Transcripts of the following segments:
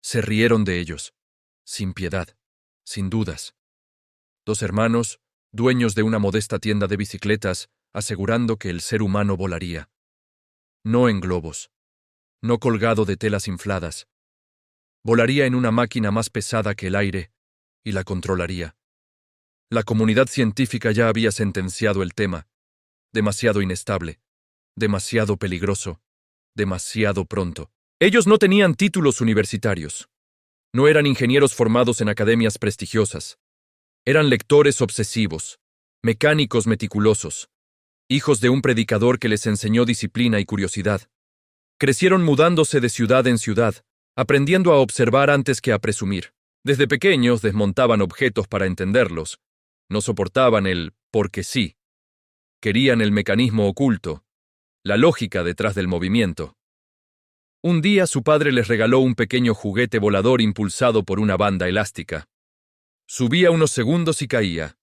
Se rieron de ellos, sin piedad, sin dudas. Dos hermanos, dueños de una modesta tienda de bicicletas, asegurando que el ser humano volaría. No en globos, no colgado de telas infladas. Volaría en una máquina más pesada que el aire y la controlaría. La comunidad científica ya había sentenciado el tema. Demasiado inestable, demasiado peligroso, demasiado pronto. Ellos no tenían títulos universitarios. No eran ingenieros formados en academias prestigiosas. Eran lectores obsesivos, mecánicos meticulosos, hijos de un predicador que les enseñó disciplina y curiosidad. Crecieron mudándose de ciudad en ciudad, aprendiendo a observar antes que a presumir. Desde pequeños desmontaban objetos para entenderlos. No soportaban el porque sí. Querían el mecanismo oculto, la lógica detrás del movimiento. Un día su padre les regaló un pequeño juguete volador impulsado por una banda elástica. Subía unos segundos y caía.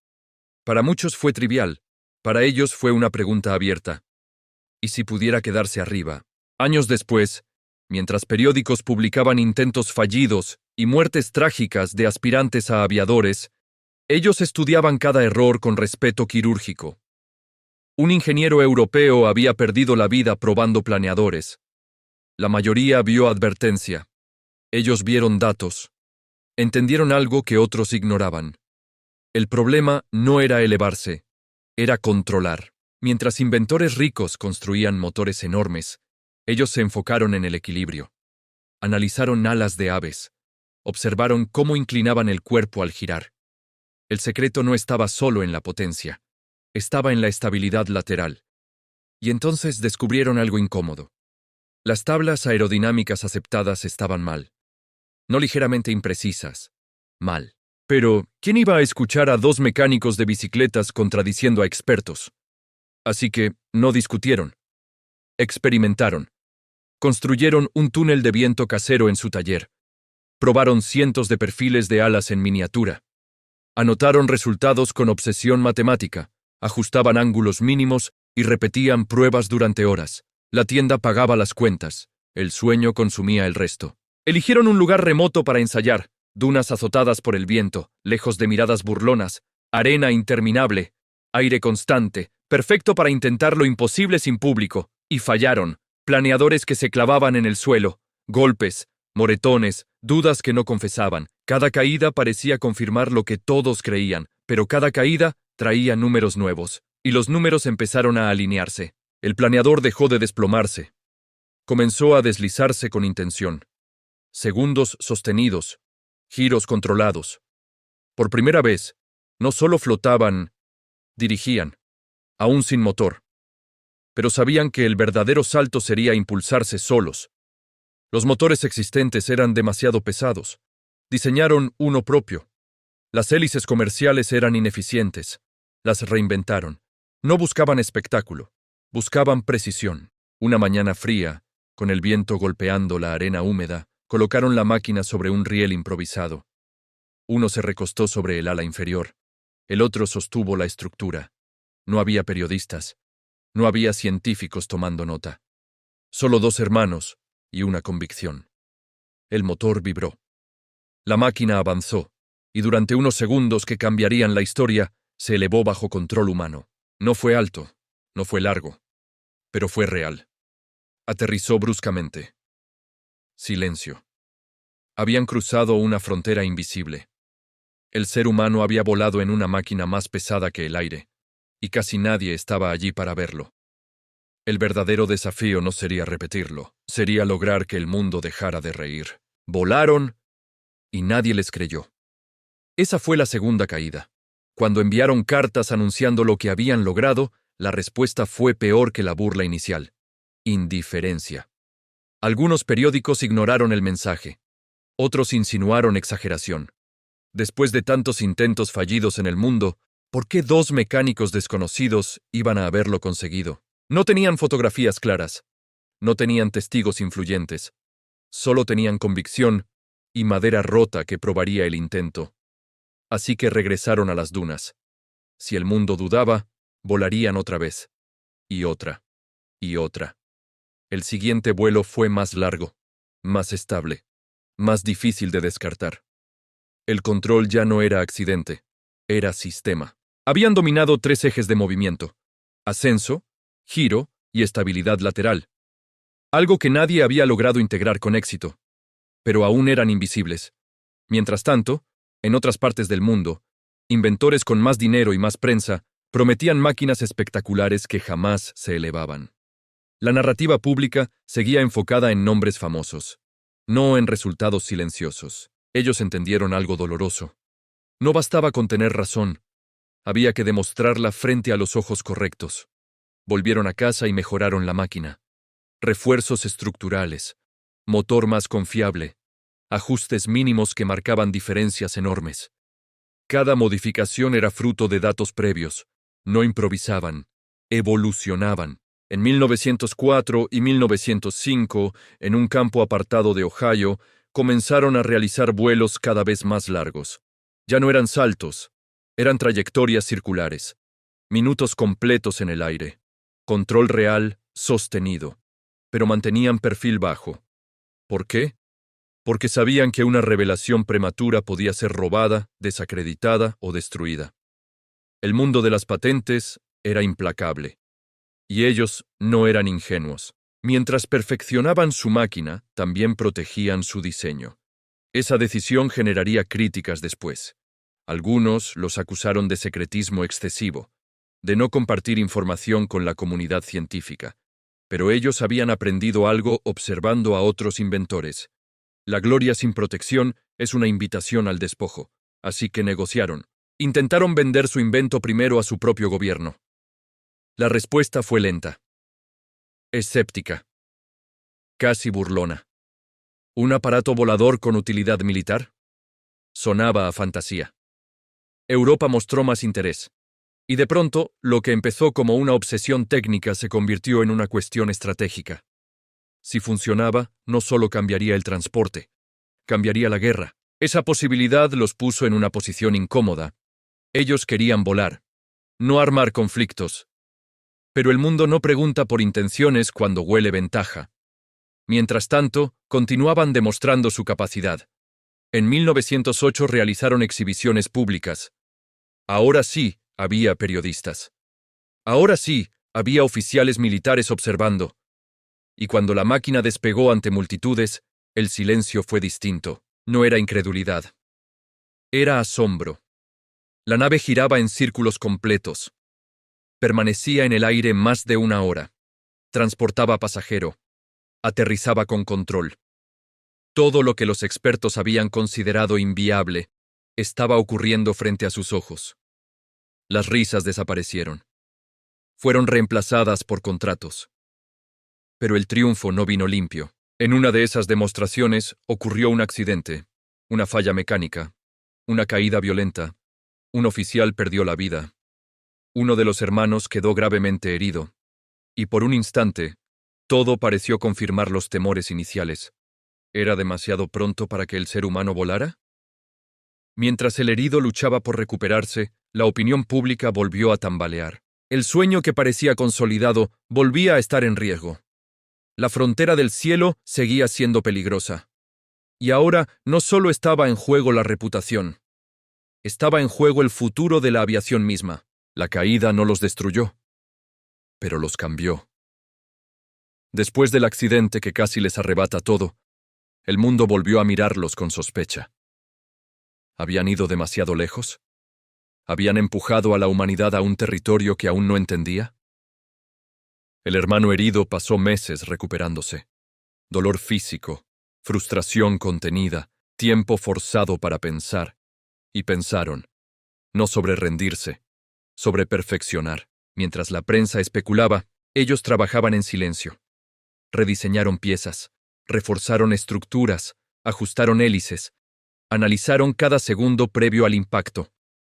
Para muchos fue trivial, para ellos fue una pregunta abierta. ¿Y si pudiera quedarse arriba? Años después, mientras periódicos publicaban intentos fallidos y muertes trágicas de aspirantes a aviadores, ellos estudiaban cada error con respeto quirúrgico. Un ingeniero europeo había perdido la vida probando planeadores. La mayoría vio advertencia. Ellos vieron datos. Entendieron algo que otros ignoraban. El problema no era elevarse, era controlar. Mientras inventores ricos construían motores enormes, ellos se enfocaron en el equilibrio. Analizaron alas de aves. Observaron cómo inclinaban el cuerpo al girar. El secreto no estaba solo en la potencia, estaba en la estabilidad lateral. Y entonces descubrieron algo incómodo. Las tablas aerodinámicas aceptadas estaban mal. No ligeramente imprecisas. Mal. Pero, ¿quién iba a escuchar a dos mecánicos de bicicletas contradiciendo a expertos? Así que, no discutieron. Experimentaron. Construyeron un túnel de viento casero en su taller. Probaron cientos de perfiles de alas en miniatura. Anotaron resultados con obsesión matemática, ajustaban ángulos mínimos y repetían pruebas durante horas. La tienda pagaba las cuentas, el sueño consumía el resto. Eligieron un lugar remoto para ensayar, dunas azotadas por el viento, lejos de miradas burlonas, arena interminable, aire constante, perfecto para intentar lo imposible sin público, y fallaron, planeadores que se clavaban en el suelo, golpes, moretones, dudas que no confesaban. Cada caída parecía confirmar lo que todos creían, pero cada caída traía números nuevos, y los números empezaron a alinearse. El planeador dejó de desplomarse. Comenzó a deslizarse con intención. Segundos sostenidos, giros controlados. Por primera vez, no solo flotaban, dirigían, aún sin motor. Pero sabían que el verdadero salto sería impulsarse solos. Los motores existentes eran demasiado pesados. Diseñaron uno propio. Las hélices comerciales eran ineficientes. Las reinventaron. No buscaban espectáculo. Buscaban precisión. Una mañana fría, con el viento golpeando la arena húmeda, colocaron la máquina sobre un riel improvisado. Uno se recostó sobre el ala inferior. El otro sostuvo la estructura. No había periodistas. No había científicos tomando nota. Solo dos hermanos y una convicción. El motor vibró. La máquina avanzó, y durante unos segundos que cambiarían la historia, se elevó bajo control humano. No fue alto, no fue largo, pero fue real. Aterrizó bruscamente. Silencio. Habían cruzado una frontera invisible. El ser humano había volado en una máquina más pesada que el aire, y casi nadie estaba allí para verlo. El verdadero desafío no sería repetirlo, sería lograr que el mundo dejara de reír. Volaron, y nadie les creyó. Esa fue la segunda caída. Cuando enviaron cartas anunciando lo que habían logrado, la respuesta fue peor que la burla inicial. Indiferencia. Algunos periódicos ignoraron el mensaje. Otros insinuaron exageración. Después de tantos intentos fallidos en el mundo, ¿por qué dos mecánicos desconocidos iban a haberlo conseguido? No tenían fotografías claras. No tenían testigos influyentes. Solo tenían convicción y madera rota que probaría el intento. Así que regresaron a las dunas. Si el mundo dudaba, volarían otra vez. Y otra. Y otra. El siguiente vuelo fue más largo, más estable. más difícil de descartar. El control ya no era accidente, era sistema. Habían dominado 3 ejes de movimiento: ascenso, giro y estabilidad lateral. Algo que nadie había logrado integrar con éxito. Pero aún eran invisibles. Mientras tanto, en otras partes del mundo, inventores con más dinero y más prensa prometían máquinas espectaculares que jamás se elevaban. La narrativa pública seguía enfocada en nombres famosos, no en resultados silenciosos. Ellos entendieron algo doloroso. No bastaba con tener razón, había que demostrarla frente a los ojos correctos. Volvieron a casa y mejoraron la máquina. Refuerzos estructurales, motor más confiable, ajustes mínimos que marcaban diferencias enormes. Cada modificación era fruto de datos previos. No improvisaban, evolucionaban. En 1904 y 1905, en un campo apartado de Ohio, comenzaron a realizar vuelos cada vez más largos. Ya no eran saltos, eran trayectorias circulares, minutos completos en el aire, control real, sostenido, pero mantenían perfil bajo. ¿Por qué? Porque sabían que una revelación prematura podía ser robada, desacreditada o destruida. El mundo de las patentes era implacable. Y ellos no eran ingenuos. Mientras perfeccionaban su máquina, también protegían su diseño. Esa decisión generaría críticas después. Algunos los acusaron de secretismo excesivo, de no compartir información con la comunidad científica. Pero ellos habían aprendido algo observando a otros inventores. La gloria sin protección es una invitación al despojo, así que negociaron. Intentaron vender su invento primero a su propio gobierno. La respuesta fue lenta, escéptica, casi burlona. ¿Un aparato volador con utilidad militar? Sonaba a fantasía. Europa mostró más interés. Y de pronto, lo que empezó como una obsesión técnica se convirtió en una cuestión estratégica. Si funcionaba, no solo cambiaría el transporte, cambiaría la guerra. Esa posibilidad los puso en una posición incómoda. Ellos querían volar, no armar conflictos. Pero el mundo no pregunta por intenciones cuando huele ventaja. Mientras tanto, continuaban demostrando su capacidad. En 1908 realizaron exhibiciones públicas. Ahora sí, había periodistas. Ahora sí, había oficiales militares observando. Y cuando la máquina despegó ante multitudes, el silencio fue distinto. No era incredulidad. Era asombro. La nave giraba en círculos completos. Permanecía en el aire más de 1 hora. Transportaba pasajero. Aterrizaba con control. Todo lo que los expertos habían considerado inviable estaba ocurriendo frente a sus ojos. Las risas desaparecieron. Fueron reemplazadas por contratos. Pero el triunfo no vino limpio. En una de esas demostraciones ocurrió un accidente, una falla mecánica, una caída violenta. Un oficial perdió la vida. Uno de los hermanos quedó gravemente herido. Y por un instante, todo pareció confirmar los temores iniciales. ¿Era demasiado pronto para que el ser humano volara? Mientras el herido luchaba por recuperarse, la opinión pública volvió a tambalear. El sueño que parecía consolidado volvía a estar en riesgo. La frontera del cielo seguía siendo peligrosa. Y ahora no solo estaba en juego la reputación. Estaba en juego el futuro de la aviación misma. La caída no los destruyó, pero los cambió. Después del accidente que casi les arrebata todo, el mundo volvió a mirarlos con sospecha. ¿Habían ido demasiado lejos? ¿Habían empujado a la humanidad a un territorio que aún no entendía? El hermano herido pasó meses recuperándose. Dolor físico, frustración contenida, tiempo forzado para pensar. Y pensaron, no sobre rendirse, sobre perfeccionar. Mientras la prensa especulaba, ellos trabajaban en silencio. Rediseñaron piezas, reforzaron estructuras, ajustaron hélices, analizaron cada segundo previo al impacto.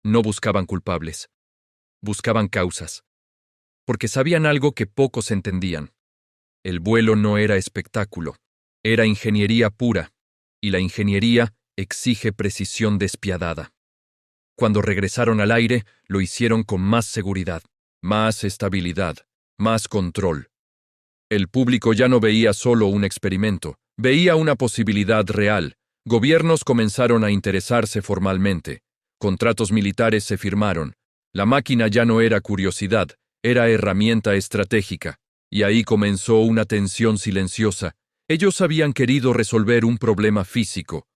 No buscaban culpables, buscaban causas, porque sabían algo que pocos entendían. El vuelo no era espectáculo, era ingeniería pura, y la ingeniería exige precisión despiadada. Cuando regresaron al aire, lo hicieron con más seguridad, más estabilidad, más control. El público ya no veía solo un experimento, veía una posibilidad real, Gobiernos comenzaron a interesarse formalmente. Contratos militares se firmaron. La máquina ya no era curiosidad, era herramienta estratégica. Y ahí comenzó una tensión silenciosa. Ellos habían querido resolver un problema físico,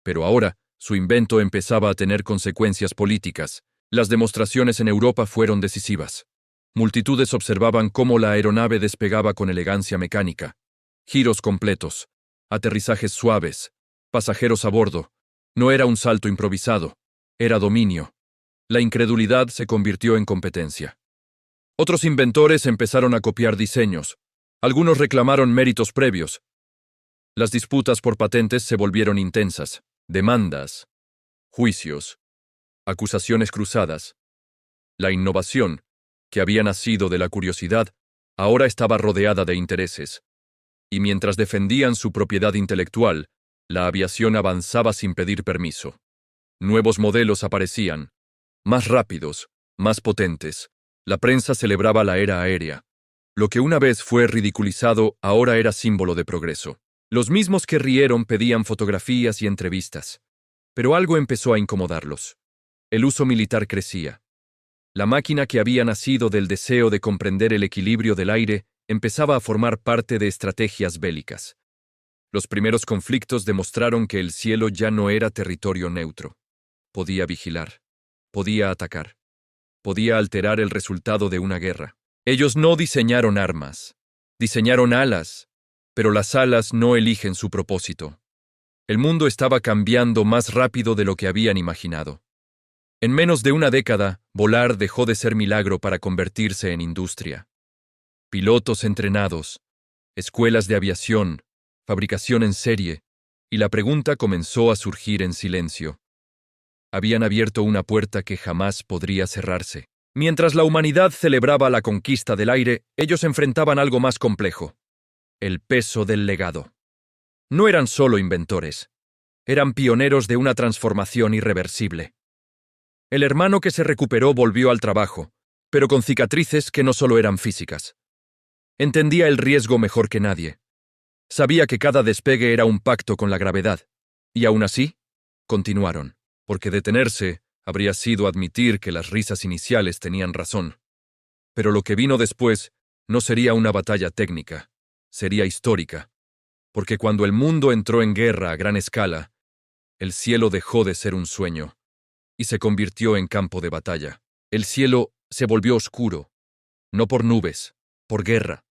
pero ahora su invento empezaba a tener consecuencias políticas. Las demostraciones en Europa fueron decisivas. Multitudes observaban cómo la aeronave despegaba con elegancia mecánica. Giros completos, aterrizajes suaves, pasajeros a bordo. No era un salto improvisado, era dominio. La incredulidad se convirtió en competencia. Otros inventores empezaron a copiar diseños. Algunos reclamaron méritos previos. Las disputas por patentes se volvieron intensas. Demandas, juicios, acusaciones cruzadas. La innovación, que había nacido de la curiosidad, ahora estaba rodeada de intereses. Y mientras defendían su propiedad intelectual, la aviación avanzaba sin pedir permiso. Nuevos modelos aparecían, más rápidos, más potentes. La prensa celebraba la era aérea. Lo que una vez fue ridiculizado ahora era símbolo de progreso. Los mismos que rieron pedían fotografías y entrevistas. Pero algo empezó a incomodarlos. El uso militar crecía. La máquina que había nacido del deseo de comprender el equilibrio del aire empezaba a formar parte de estrategias bélicas. Los primeros conflictos demostraron que el cielo ya no era territorio neutro. Podía vigilar, podía atacar, podía alterar el resultado de una guerra. Ellos no diseñaron armas, diseñaron alas, pero las alas no eligen su propósito. El mundo estaba cambiando más rápido de lo que habían imaginado. En menos de una década, volar dejó de ser milagro para convertirse en industria. Pilotos entrenados, escuelas de aviación, fabricación en serie, y la pregunta comenzó a surgir en silencio. Habían abierto una puerta que jamás podría cerrarse. Mientras la humanidad celebraba la conquista del aire, ellos enfrentaban algo más complejo: el peso del legado. No eran solo inventores, eran pioneros de una transformación irreversible. El hermano que se recuperó volvió al trabajo, pero con cicatrices que no solo eran físicas. Entendía el riesgo mejor que nadie. Sabía que cada despegue era un pacto con la gravedad, y aún así, continuaron, porque detenerse habría sido admitir que las risas iniciales tenían razón. Pero lo que vino después no sería una batalla técnica, sería histórica, porque cuando el mundo entró en guerra a gran escala, el cielo dejó de ser un sueño y se convirtió en campo de batalla. El cielo se volvió oscuro, no por nubes, por guerra.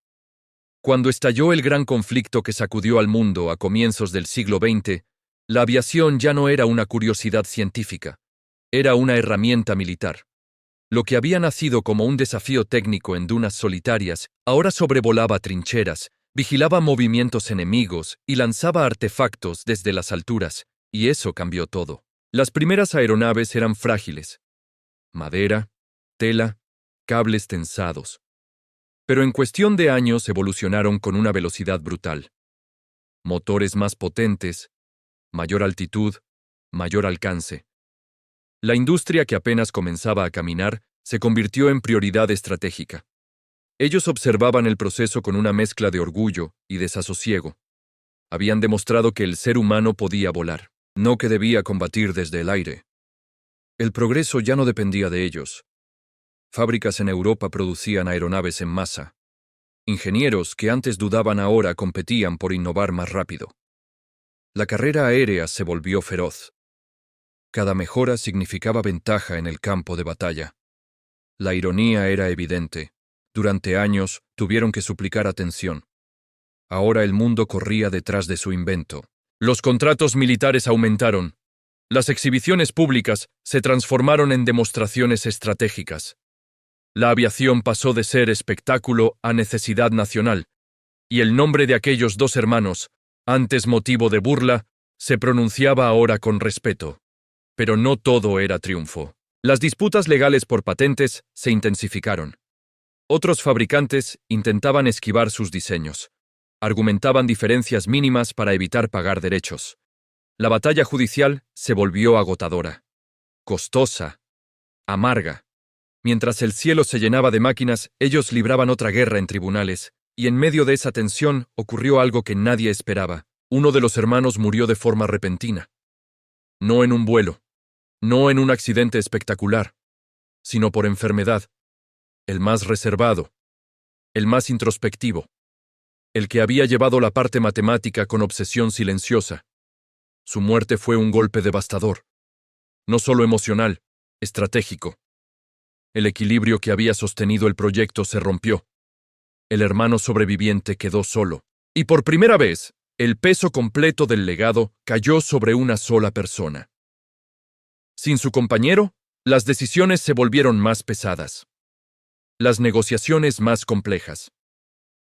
Cuando estalló el gran conflicto que sacudió al mundo a comienzos del siglo XX, la aviación ya no era una curiosidad científica, era una herramienta militar. Lo que había nacido como un desafío técnico en dunas solitarias, ahora sobrevolaba trincheras, vigilaba movimientos enemigos y lanzaba artefactos desde las alturas, y eso cambió todo. Las primeras aeronaves eran frágiles: madera, tela, cables tensados. Pero en cuestión de años evolucionaron con una velocidad brutal. Motores más potentes, mayor altitud, mayor alcance. La industria que apenas comenzaba a caminar se convirtió en prioridad estratégica. Ellos observaban el proceso con una mezcla de orgullo y desasosiego. Habían demostrado que el ser humano podía volar, no que debía combatir desde el aire. El progreso ya no dependía de ellos. Fábricas en Europa producían aeronaves en masa. Ingenieros que antes dudaban ahora competían por innovar más rápido. La carrera aérea se volvió feroz. Cada mejora significaba ventaja en el campo de batalla. La ironía era evidente. Durante años tuvieron que suplicar atención. Ahora el mundo corría detrás de su invento. Los contratos militares aumentaron. Las exhibiciones públicas se transformaron en demostraciones estratégicas. La aviación pasó de ser espectáculo a necesidad nacional, y el nombre de aquellos dos hermanos, antes motivo de burla, se pronunciaba ahora con respeto. Pero no todo era triunfo. Las disputas legales por patentes se intensificaron. Otros fabricantes intentaban esquivar sus diseños. Argumentaban diferencias mínimas para evitar pagar derechos. La batalla judicial se volvió agotadora, costosa, amarga. Mientras el cielo se llenaba de máquinas, ellos libraban otra guerra en tribunales, y en medio de esa tensión ocurrió algo que nadie esperaba. Uno de los hermanos murió de forma repentina. No en un vuelo, no en un accidente espectacular, sino por enfermedad. El más reservado, el más introspectivo, el que había llevado la parte matemática con obsesión silenciosa. Su muerte fue un golpe devastador, no solo emocional, estratégico. El equilibrio que había sostenido el proyecto se rompió. El hermano sobreviviente quedó solo, y por primera vez, el peso completo del legado cayó sobre una sola persona. Sin su compañero, las decisiones se volvieron más pesadas, las negociaciones más complejas,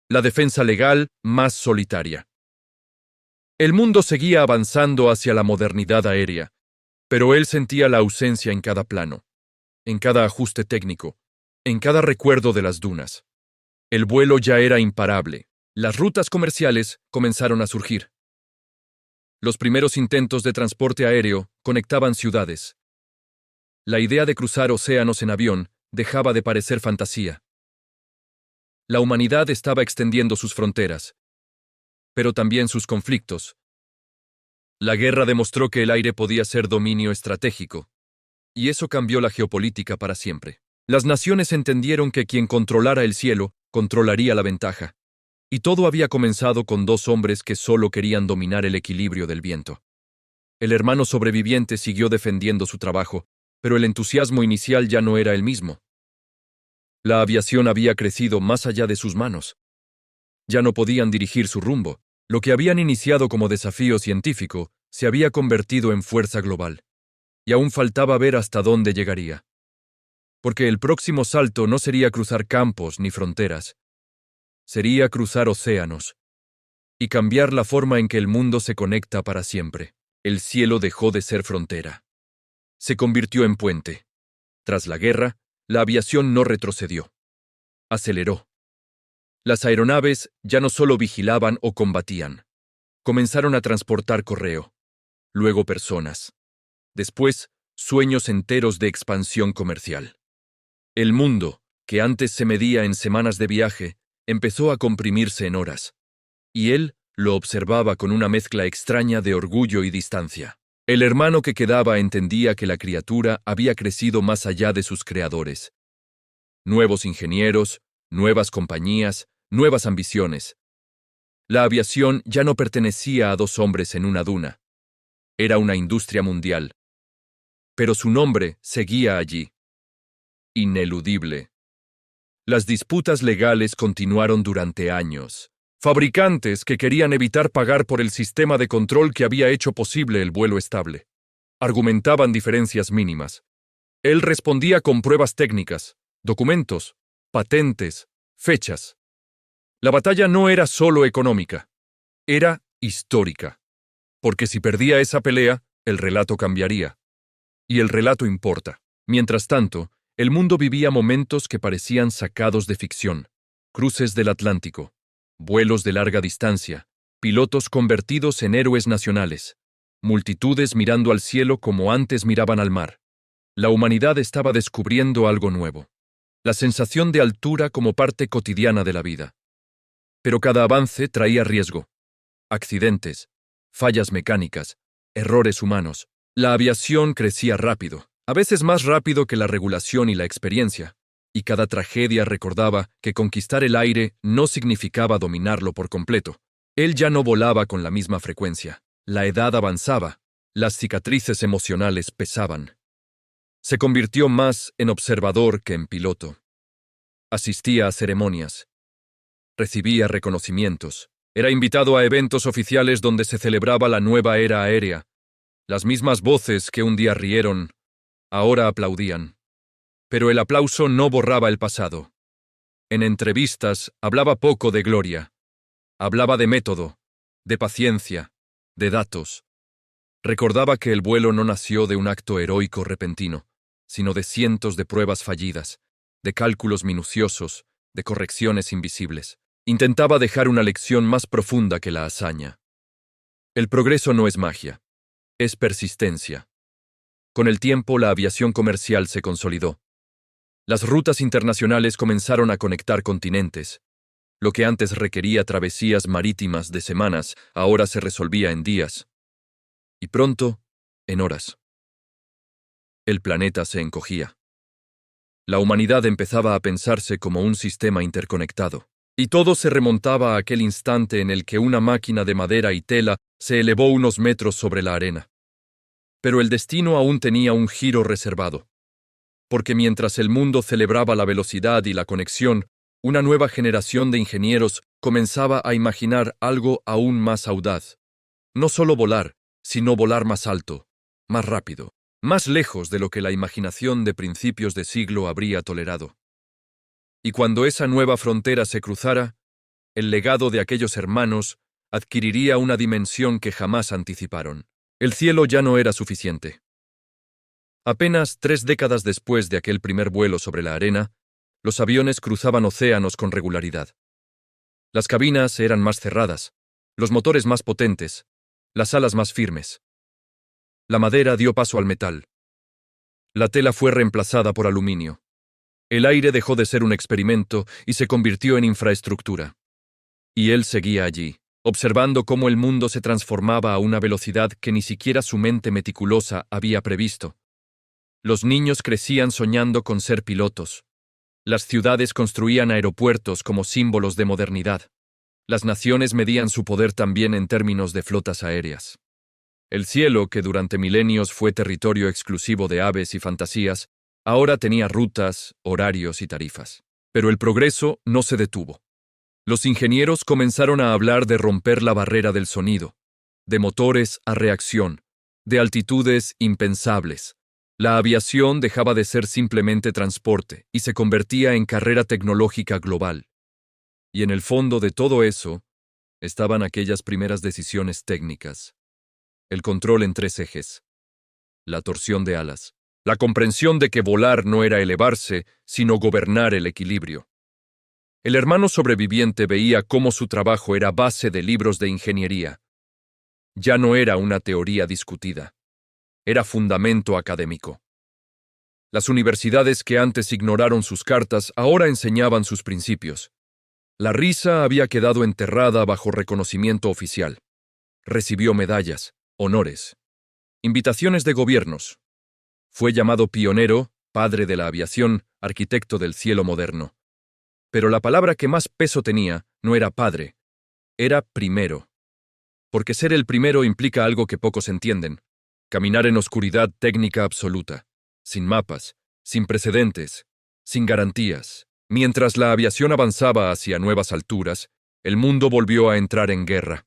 la defensa legal más solitaria. El mundo seguía avanzando hacia la modernidad aérea, pero él sentía la ausencia en cada plano, en cada ajuste técnico, en cada recuerdo de las dunas. El vuelo ya era imparable. Las rutas comerciales comenzaron a surgir. Los primeros intentos de transporte aéreo conectaban ciudades. La idea de cruzar océanos en avión dejaba de parecer fantasía. La humanidad estaba extendiendo sus fronteras, pero también sus conflictos. La guerra demostró que el aire podía ser dominio estratégico, y eso cambió la geopolítica para siempre. Las naciones entendieron que quien controlara el cielo controlaría la ventaja. Y todo había comenzado con dos hombres que solo querían dominar el equilibrio del viento. El hermano sobreviviente siguió defendiendo su trabajo, pero el entusiasmo inicial ya no era el mismo. La aviación había crecido más allá de sus manos. Ya no podían dirigir su rumbo. Lo que habían iniciado como desafío científico se había convertido en fuerza global. Y aún faltaba ver hasta dónde llegaría. Porque el próximo salto no sería cruzar campos ni fronteras. Sería cruzar océanos y cambiar la forma en que el mundo se conecta para siempre. El cielo dejó de ser frontera. Se convirtió en puente. Tras la guerra, la aviación no retrocedió. Aceleró. Las aeronaves ya no solo vigilaban o combatían. Comenzaron a transportar correo, luego personas. Después, sueños enteros de expansión comercial. El mundo, que antes se medía en semanas de viaje, empezó a comprimirse en horas, y él lo observaba con una mezcla extraña de orgullo y distancia. El hermano que quedaba entendía que la criatura había crecido más allá de sus creadores. Nuevos ingenieros, nuevas compañías, nuevas ambiciones. La aviación ya no pertenecía a dos hombres en una duna. Era una industria mundial. Pero su nombre seguía allí. Ineludible. Las disputas legales continuaron durante años. Fabricantes que querían evitar pagar por el sistema de control que había hecho posible el vuelo estable. Argumentaban diferencias mínimas. Él respondía con pruebas técnicas, documentos, patentes, fechas. La batalla no era solo económica, era histórica. Porque si perdía esa pelea, el relato cambiaría. Y el relato importa. Mientras tanto, el mundo vivía momentos que parecían sacados de ficción. Cruces del Atlántico, vuelos de larga distancia, pilotos convertidos en héroes nacionales, multitudes mirando al cielo como antes miraban al mar. La humanidad estaba descubriendo algo nuevo. La sensación de altura como parte cotidiana de la vida. Pero cada avance traía riesgo. Accidentes, fallas mecánicas, errores humanos. La aviación crecía rápido. A veces más rápido que la regulación y la experiencia, y cada tragedia recordaba que conquistar el aire no significaba dominarlo por completo. Él ya no volaba con la misma frecuencia. La edad avanzaba, las cicatrices emocionales pesaban. Se convirtió más en observador que en piloto. Asistía a ceremonias. Recibía reconocimientos. Era invitado a eventos oficiales donde se celebraba la nueva era aérea. Las mismas voces que un día rieron ahora aplaudían. Pero el aplauso no borraba el pasado. En entrevistas hablaba poco de gloria. Hablaba de método, de paciencia, de datos. Recordaba que el vuelo no nació de un acto heroico repentino, sino de cientos de pruebas fallidas, de cálculos minuciosos, de correcciones invisibles. Intentaba dejar una lección más profunda que la hazaña. El progreso no es magia, es persistencia. Con el tiempo, la aviación comercial se consolidó. Las rutas internacionales comenzaron a conectar continentes. Lo que antes requería travesías marítimas de semanas, ahora se resolvía en días. Y pronto, en horas. El planeta se encogía. La humanidad empezaba a pensarse como un sistema interconectado. Y todo se remontaba a aquel instante en el que una máquina de madera y tela se elevó unos metros sobre la arena. Pero el destino aún tenía un giro reservado. Porque mientras el mundo celebraba la velocidad y la conexión, una nueva generación de ingenieros comenzaba a imaginar algo aún más audaz. No solo volar, sino volar más alto, más rápido, más lejos de lo que la imaginación de principios de siglo habría tolerado. Y cuando esa nueva frontera se cruzara, el legado de aquellos hermanos adquiriría una dimensión que jamás anticiparon. El cielo ya no era suficiente. Apenas 3 décadas después de aquel primer vuelo sobre la arena, los aviones cruzaban océanos con regularidad. Las cabinas eran más cerradas, los motores más potentes, las alas más firmes. La madera dio paso al metal. La tela fue reemplazada por aluminio. El aire dejó de ser un experimento y se convirtió en infraestructura. Y él seguía allí, observando cómo el mundo se transformaba a una velocidad que ni siquiera su mente meticulosa había previsto. Los niños crecían soñando con ser pilotos. Las ciudades construían aeropuertos como símbolos de modernidad. Las naciones medían su poder también en términos de flotas aéreas. El cielo, que durante milenios fue territorio exclusivo de aves y fantasías, ahora tenía rutas, horarios y tarifas. Pero el progreso no se detuvo. Los ingenieros comenzaron a hablar de romper la barrera del sonido, de motores a reacción, de altitudes impensables. La aviación dejaba de ser simplemente transporte y se convertía en carrera tecnológica global. Y en el fondo de todo eso estaban aquellas primeras decisiones técnicas. El control en 3 ejes. La torsión de alas. La comprensión de que volar no era elevarse, sino gobernar el equilibrio. El hermano sobreviviente veía cómo su trabajo era base de libros de ingeniería. Ya no era una teoría discutida. Era fundamento académico. Las universidades que antes ignoraron sus cartas ahora enseñaban sus principios. La risa había quedado enterrada bajo reconocimiento oficial. Recibió medallas, honores, invitaciones de gobiernos. Fue llamado pionero, padre de la aviación, arquitecto del cielo moderno. Pero la palabra que más peso tenía no era padre, era primero. Porque ser el primero implica algo que pocos entienden: caminar en oscuridad técnica absoluta, sin mapas, sin precedentes, sin garantías. Mientras la aviación avanzaba hacia nuevas alturas, el mundo volvió a entrar en guerra.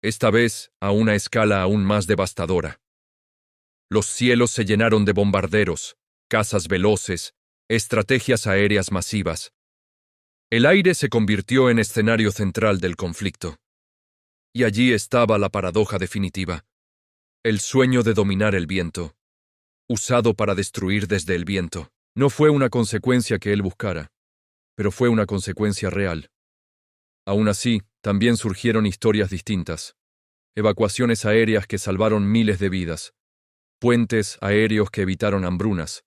Esta vez a una escala aún más devastadora. Los cielos se llenaron de bombarderos, cazas veloces, estrategias aéreas masivas. El aire se convirtió en escenario central del conflicto. Y allí estaba la paradoja definitiva. El sueño de dominar el viento, usado para destruir desde el viento, no fue una consecuencia que él buscara, pero fue una consecuencia real. Aún así, también surgieron historias distintas. Evacuaciones aéreas que salvaron miles de vidas, puentes aéreos que evitaron hambrunas,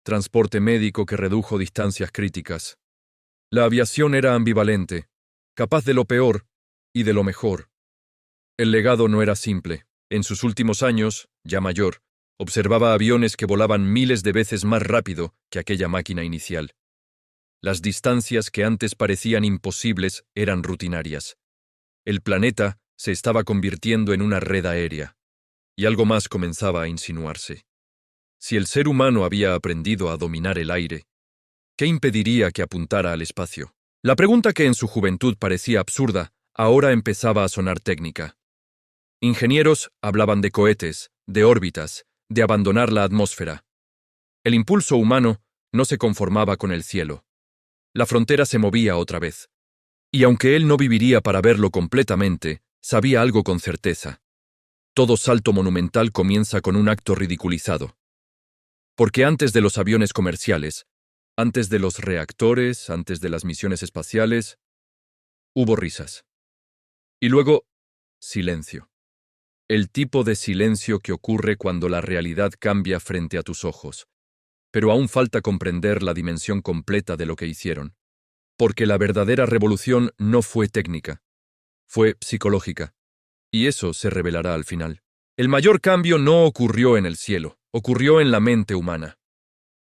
transporte médico que redujo distancias críticas. La aviación era ambivalente, capaz de lo peor y de lo mejor. El legado no era simple. En sus últimos años, ya mayor, observaba aviones que volaban miles de veces más rápido que aquella máquina inicial. Las distancias que antes parecían imposibles eran rutinarias. El planeta se estaba convirtiendo en una red aérea, y algo más comenzaba a insinuarse. Si el ser humano había aprendido a dominar el aire, ¿qué impediría que apuntara al espacio? La pregunta que en su juventud parecía absurda, ahora empezaba a sonar técnica. Ingenieros hablaban de cohetes, de órbitas, de abandonar la atmósfera. El impulso humano no se conformaba con el cielo. La frontera se movía otra vez. Y aunque él no viviría para verlo completamente, sabía algo con certeza. Todo salto monumental comienza con un acto ridiculizado. Porque antes de los aviones comerciales, antes de los reactores, antes de las misiones espaciales, hubo risas. Y luego, silencio. El tipo de silencio que ocurre cuando la realidad cambia frente a tus ojos. Pero aún falta comprender la dimensión completa de lo que hicieron. porque la verdadera revolución no fue técnica, fue psicológica. Y eso se revelará al final. El mayor cambio no ocurrió en el cielo, ocurrió en la mente humana.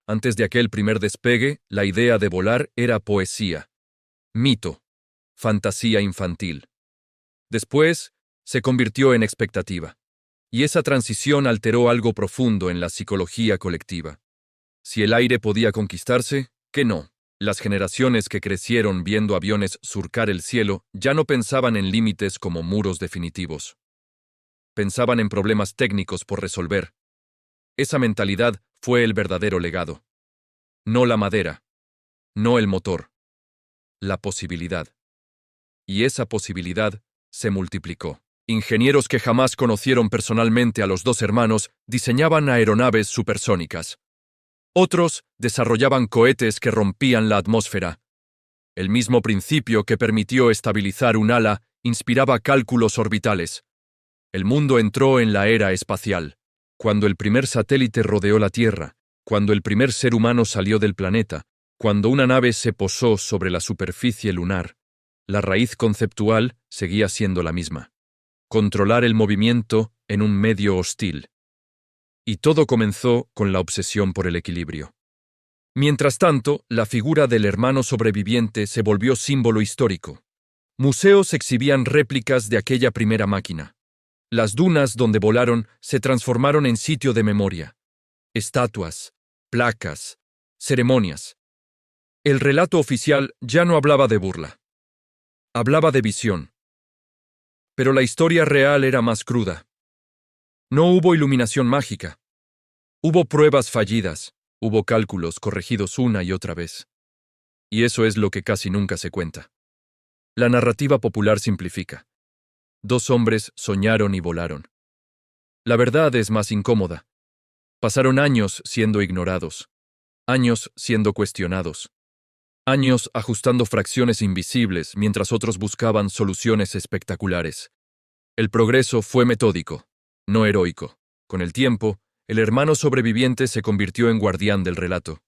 Antes de aquel primer despegue, la idea de volar era poesía, mito, fantasía infantil. Después, se convirtió en expectativa. Y esa transición alteró algo profundo en la psicología colectiva. Si el aire podía conquistarse, ¿qué no? Las generaciones que crecieron viendo aviones surcar el cielo ya no pensaban en límites como muros definitivos. Pensaban en problemas técnicos por resolver. Esa mentalidad fue el verdadero legado. No la madera, no el motor, la posibilidad. Y esa posibilidad se multiplicó. Ingenieros que jamás conocieron personalmente a los dos hermanos diseñaban aeronaves supersónicas. Otros desarrollaban cohetes que rompían la atmósfera. El mismo principio que permitió estabilizar un ala inspiraba cálculos orbitales. El mundo entró en la era espacial. Cuando el primer satélite rodeó la Tierra, cuando el primer ser humano salió del planeta, cuando una nave se posó sobre la superficie lunar, la raíz conceptual seguía siendo la misma. Controlar el movimiento en un medio hostil. Y todo comenzó con la obsesión por el equilibrio. Mientras tanto, la figura del hermano sobreviviente se volvió símbolo histórico. Museos exhibían réplicas de aquella primera máquina. Las dunas donde volaron se transformaron en sitio de memoria. Estatuas, placas, ceremonias. El relato oficial ya no hablaba de burla. Hablaba de visión. Pero la historia real era más cruda. No hubo iluminación mágica. Hubo pruebas fallidas, hubo cálculos corregidos una y otra vez. Y eso es lo que casi nunca se cuenta. La narrativa popular simplifica. Dos hombres soñaron y volaron. La verdad es más incómoda. Pasaron años siendo ignorados, años siendo cuestionados, años ajustando fracciones invisibles mientras otros buscaban soluciones espectaculares. El progreso fue metódico, no heroico. Con el tiempo, el hermano sobreviviente se convirtió en guardián del relato.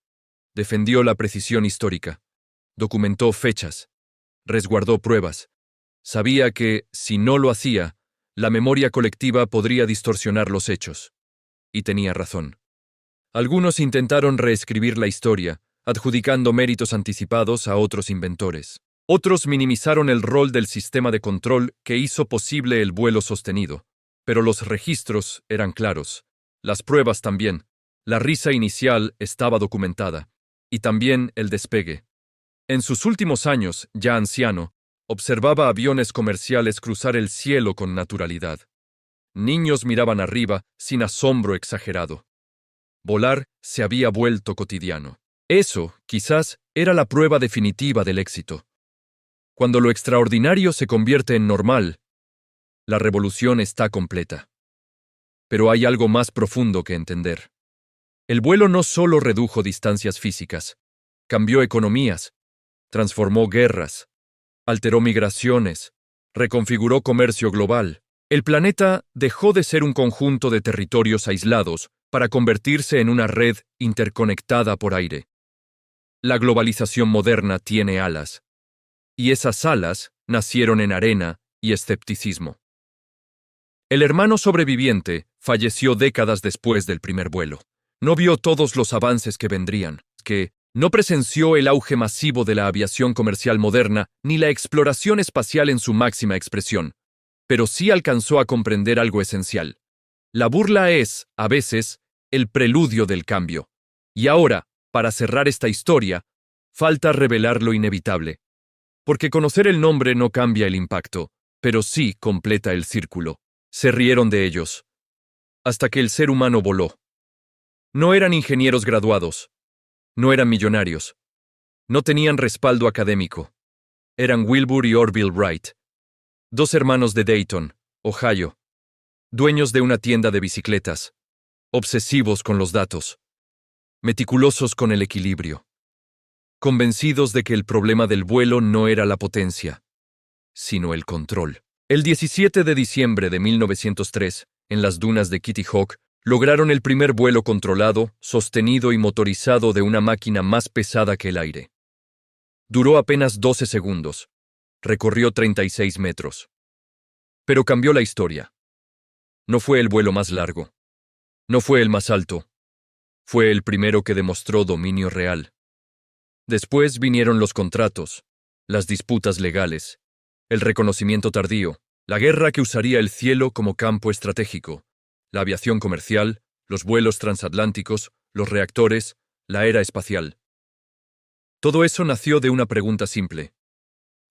Defendió la precisión histórica, documentó fechas, resguardó pruebas. Sabía que, si no lo hacía, la memoria colectiva podría distorsionar los hechos. Y tenía razón. Algunos intentaron reescribir la historia, adjudicando méritos anticipados a otros inventores. Otros minimizaron el rol del sistema de control que hizo posible el vuelo sostenido. Pero los registros eran claros. Las pruebas también. La risa inicial estaba documentada. Y también el despegue. En sus últimos años, ya anciano, observaba aviones comerciales cruzar el cielo con naturalidad. Niños miraban arriba sin asombro exagerado. Volar se había vuelto cotidiano. Eso, quizás, era la prueba definitiva del éxito. Cuando lo extraordinario se convierte en normal, la revolución está completa. Pero hay algo más profundo que entender. El vuelo no solo redujo distancias físicas, cambió economías, transformó guerras, alteró migraciones, reconfiguró comercio global. El planeta dejó de ser un conjunto de territorios aislados para convertirse en una red interconectada por aire. La globalización moderna tiene alas, y esas alas nacieron en arena y escepticismo. El hermano sobreviviente falleció décadas después del primer vuelo. No vio todos los avances que vendrían, no presenció el auge masivo de la aviación comercial moderna ni la exploración espacial en su máxima expresión, pero sí alcanzó a comprender algo esencial. La burla es, a veces, el preludio del cambio. Y ahora, para cerrar esta historia, falta revelar lo inevitable. Porque conocer el nombre no cambia el impacto, pero sí completa el círculo. Se rieron de ellos. Hasta que el ser humano voló. No eran ingenieros graduados. No eran millonarios. No tenían respaldo académico. Eran Wilbur y Orville Wright, dos hermanos de Dayton, Ohio, dueños de una tienda de bicicletas, obsesivos con los datos, meticulosos con el equilibrio, convencidos de que el problema del vuelo no era la potencia, sino el control. El 17 de diciembre de 1903, en las dunas de Kitty Hawk, lograron el primer vuelo controlado, sostenido y motorizado de una máquina más pesada que el aire. Duró apenas 12 segundos. Recorrió 36 metros. Pero cambió la historia. No fue el vuelo más largo. No fue el más alto. Fue el primero que demostró dominio real. Después vinieron los contratos, las disputas legales, el reconocimiento tardío, la guerra que usaría el cielo como campo estratégico, la aviación comercial, los vuelos transatlánticos, los reactores, la era espacial. Todo eso nació de una pregunta simple.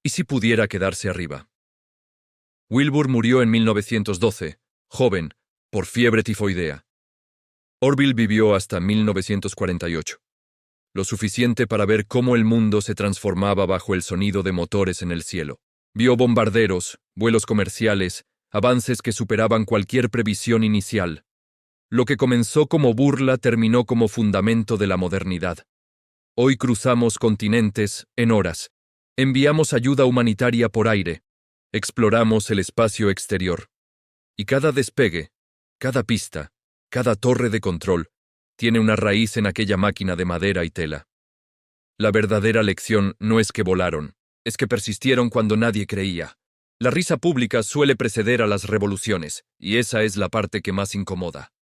¿Y si pudiera quedarse arriba? Wilbur murió en 1912, joven, por fiebre tifoidea. Orville vivió hasta 1948. Lo suficiente para ver cómo el mundo se transformaba bajo el sonido de motores en el cielo. Vio bombarderos, vuelos comerciales, avances que superaban cualquier previsión inicial. Lo que comenzó como burla terminó como fundamento de la modernidad. Hoy cruzamos continentes en horas. Enviamos ayuda humanitaria por aire. Exploramos el espacio exterior. Y cada despegue, cada pista, cada torre de control, tiene una raíz en aquella máquina de madera y tela. La verdadera lección no es que volaron, es que persistieron cuando nadie creía. La risa pública suele preceder a las revoluciones, y esa es la parte que más incomoda.